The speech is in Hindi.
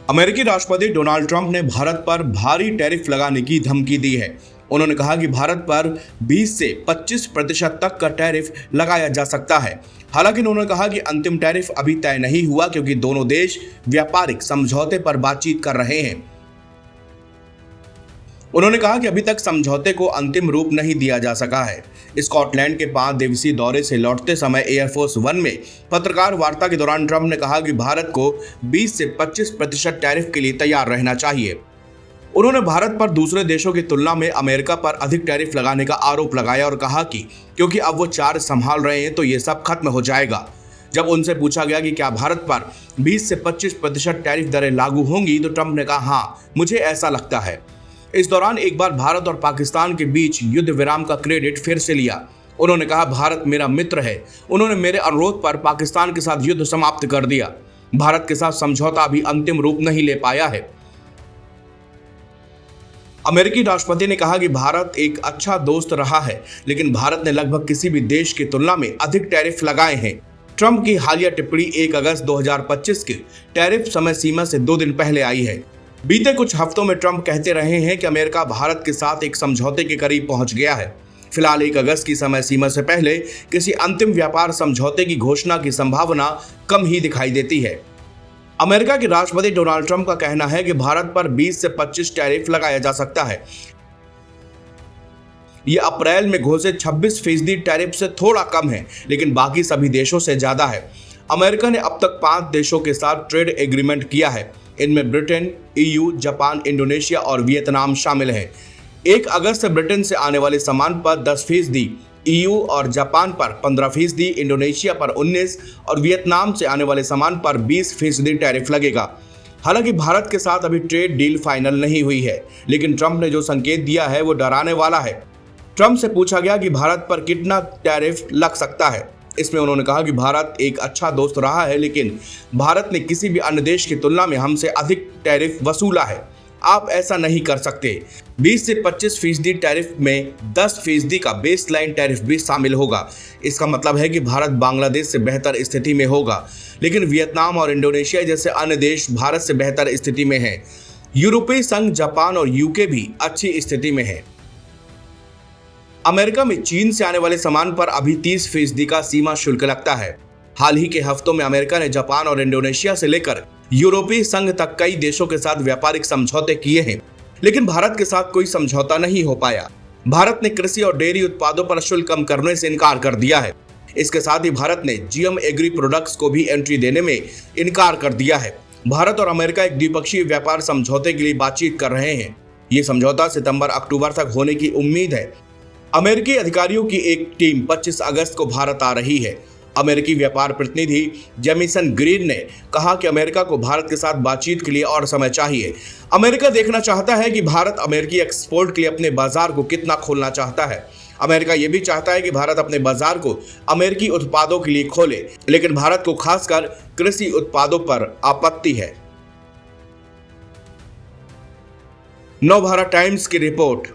अमेरिकी राष्ट्रपति डोनाल्ड ट्रंप ने भारत पर भारी टैरिफ लगाने की धमकी दी है। उन्होंने कहा कि भारत पर 20 से 25% तक का टैरिफ लगाया जा सकता है। हालांकि उन्होंने कहा कि अंतिम टैरिफ अभी तय नहीं हुआ क्योंकि दोनों देश व्यापारिक समझौते पर बातचीत कर रहे हैं। उन्होंने कहा कि अभी तक समझौते को अंतिम रूप नहीं दिया जा सका है। स्कॉटलैंड के 5 दिवसीय दौरे से लौटते समय एयरफोर्स वन में पत्रकार वार्ता के दौरान ट्रंप ने कहा कि भारत को 20 से 25% टैरिफ के लिए तैयार रहना चाहिए। उन्होंने भारत पर दूसरे देशों की तुलना में अमेरिका पर अधिक टैरिफ लगाने का आरोप लगाया और कहा कि क्योंकि अब वो 4 संभाल रहे हैं तो ये सब खत्म हो जाएगा। जब उनसे पूछा गया कि क्या भारत पर 20 से 25% टैरिफ दरें लागू होंगी तो ट्रंप ने कहा, हाँ, मुझे ऐसा लगता है। इस दौरान एक बार भारत और पाकिस्तान के बीच युद्ध विराम का क्रेडिट फिर से लिया। उन्होंने कहा, भारत मेरा मित्र है। उन्होंने मेरे अनुरोध पर पाकिस्तान के साथ युद्ध समाप्त कर दिया। भारत के साथ समझौता अभी अंतिम रूप नहीं ले पाया है। अमेरिकी राष्ट्रपति ने कहा कि भारत एक अच्छा दोस्त रहा है, लेकिन भारत ने लगभग किसी भी देश की तुलना में अधिक टैरिफ लगाए हैं। ट्रंप की हालिया टिप्पणी 1 अगस्त 2025 के टैरिफ समय सीमा से 2 दिन पहले आई है। बीते कुछ हफ्तों में ट्रंप कहते रहे हैं कि अमेरिका भारत के साथ एक समझौते के करीब पहुंच गया है। फिलहाल 1 अगस्त की समय सीमा से पहले किसी अंतिम व्यापार समझौते की घोषणा की संभावना कम ही दिखाई देती है। अमेरिका के राष्ट्रपति डोनाल्ड ट्रंप का कहना है कि भारत पर 20 से 25 टैरिफ लगाया जा सकता है। यह अप्रैल में घोषित 26% टैरिफ से थोड़ा कम है, लेकिन बाकी सभी देशों से ज्यादा है। अमेरिका ने अब तक 5 देशों के साथ ट्रेड एग्रीमेंट किया है। इनमें ब्रिटेन, EU, जापान, इंडोनेशिया और वियतनाम शामिल हैं। 1 अगस्त से ब्रिटेन से आने वाले सामान पर 10%, EU और जापान पर 15%, इंडोनेशिया पर 19% और वियतनाम से आने वाले सामान पर 20% टैरिफ लगेगा। हालांकि भारत के साथ अभी ट्रेड डील फाइनल नहीं हुई है, लेकिन ट्रंप ने जो संकेत दिया है वो डराने वाला है। ट्रंप से पूछा गया कि भारत पर कितना टैरिफ लग सकता है। इसमें उन्होंने कहा कि भारत एक अच्छा दोस्त रहा है, लेकिन भारत ने किसी भी अन्य देश की तुलना में हमसे अधिक टैरिफ वसूला है। आप ऐसा नहीं कर सकते। 20 से 25% टैरिफ में 10% का बेसलाइन टैरिफ भी शामिल होगा। इसका मतलब है कि भारत बांग्लादेश से बेहतर स्थिति में होगा, लेकिन वियतनाम और इंडोनेशिया जैसे अन्य देश भारत से बेहतर स्थिति में हैं। यूरोपीय संघ, जापान और UK भी अच्छी स्थिति में है। अमेरिका में चीन से आने वाले सामान पर अभी 30% का सीमा शुल्क लगता है। हाल ही के हफ्तों में अमेरिका ने जापान और इंडोनेशिया से लेकर यूरोपीय संघ तक कई देशों के साथ व्यापारिक समझौते किए हैं, लेकिन भारत के साथ कोई समझौता नहीं हो पाया। भारत ने कृषि और डेयरी उत्पादों पर शुल्क कम करने से इनकार कर दिया है। इसके साथ ही भारत ने GM एग्री प्रोडक्ट्स को भी एंट्री देने में इनकार कर दिया है। भारत और अमेरिका एक द्विपक्षीय व्यापार समझौते के लिए बातचीत कर रहे हैं। ये समझौता सितंबर-अक्टूबर तक होने की उम्मीद है। अमेरिकी अधिकारियों की एक टीम 25 अगस्त को भारत आ रही है। अमेरिकी व्यापार प्रतिनिधि जेमिसन ग्रीन ने कहा कि अमेरिका को भारत के साथ बातचीत के लिए और समय चाहिए। अमेरिका देखना चाहता है कि भारत अमेरिकी एक्सपोर्ट के लिए अपने बाजार को कितना खोलना चाहता है। अमेरिका यह भी चाहता है कि भारत अपने बाजार को अमेरिकी उत्पादों के लिए खोले, लेकिन भारत को खासकर कृषि उत्पादों पर आपत्ति है। नवभारत टाइम्स की रिपोर्ट।